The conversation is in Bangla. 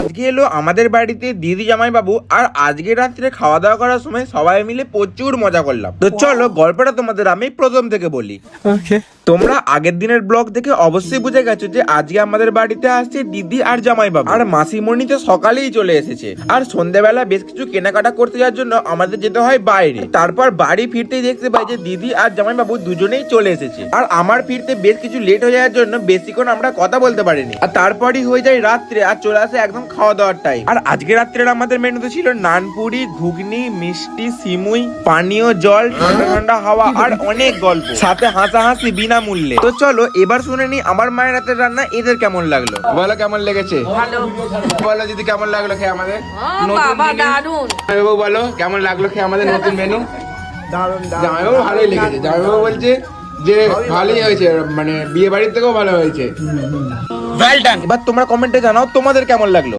আজকে এলো আমাদের বাড়িতে দিদি জামাই বাবু, আর আজকে রাত্রে খাওয়া দাওয়া করার সময় সবাই মিলে প্রচুর মজা করলাম। তো চলো গল্পটা তোমাদের আমি প্রথম থেকে বলি। তোমরা আগের দিনের ব্লগ দেখে অবশ্যই বুঝে গেছো যে আজকে আমাদের বাড়িতে আসছে দিদি আর জামাই বাবু, আর মাসিমণি তো সকালেই চলে এসেছে। আর সন্ধ্যাবেলা বেশ কিছু কেনাকাটা করতে যাওয়ার জন্য আমাদের যেতে হয় বাইরে। তারপর বাড়ি ফিরতেই দেখতে পাই যে দিদি আর জামাই বাবু দুজনেই চলে এসেছে। আর আমার ফিরতে বেশ কিছু লেট হয়ে যাওয়ার জন্য বেশিক্ষণ আমরা কথা বলতে পারিনি। আর তারপরই হয়ে যায় রাত্রে, আর চলে আসে একদম খাওয়া দাওয়ার টাইম। আর আজকে রাত্রের আমাদের মেনুতে ছিল নানপুরি, ঘুগনি, মিষ্টি, সিমুই, পানীয় জল, ঠান্ডা ঠান্ডা হাওয়া আর অনেক গল্প, সাথে হাসাহাসি বিনামূল্যে। তো চলো এবার শুনে নি আমার মায়ের হাতের রান্না এদের কেমন লাগলো। বলো কেমন লেগেছে? ভালো। বলো দিদি কেমন লাগলো খেয়ে আমাদের বাবা দারুন। জামাইবাবু বলো কেমন লাগলো খেয়ে আমাদের নতুন মেনু? জামাইবাবু ভালোই লেগেছে। জামাইবাবু বলছে যে ভালোই হয়েছে, মানে বিয়ে বাড়ির থেকেও ভালো হয়েছে। এবার তোমরা কমেন্টে জানাও তোমাদের কেমন লাগলো।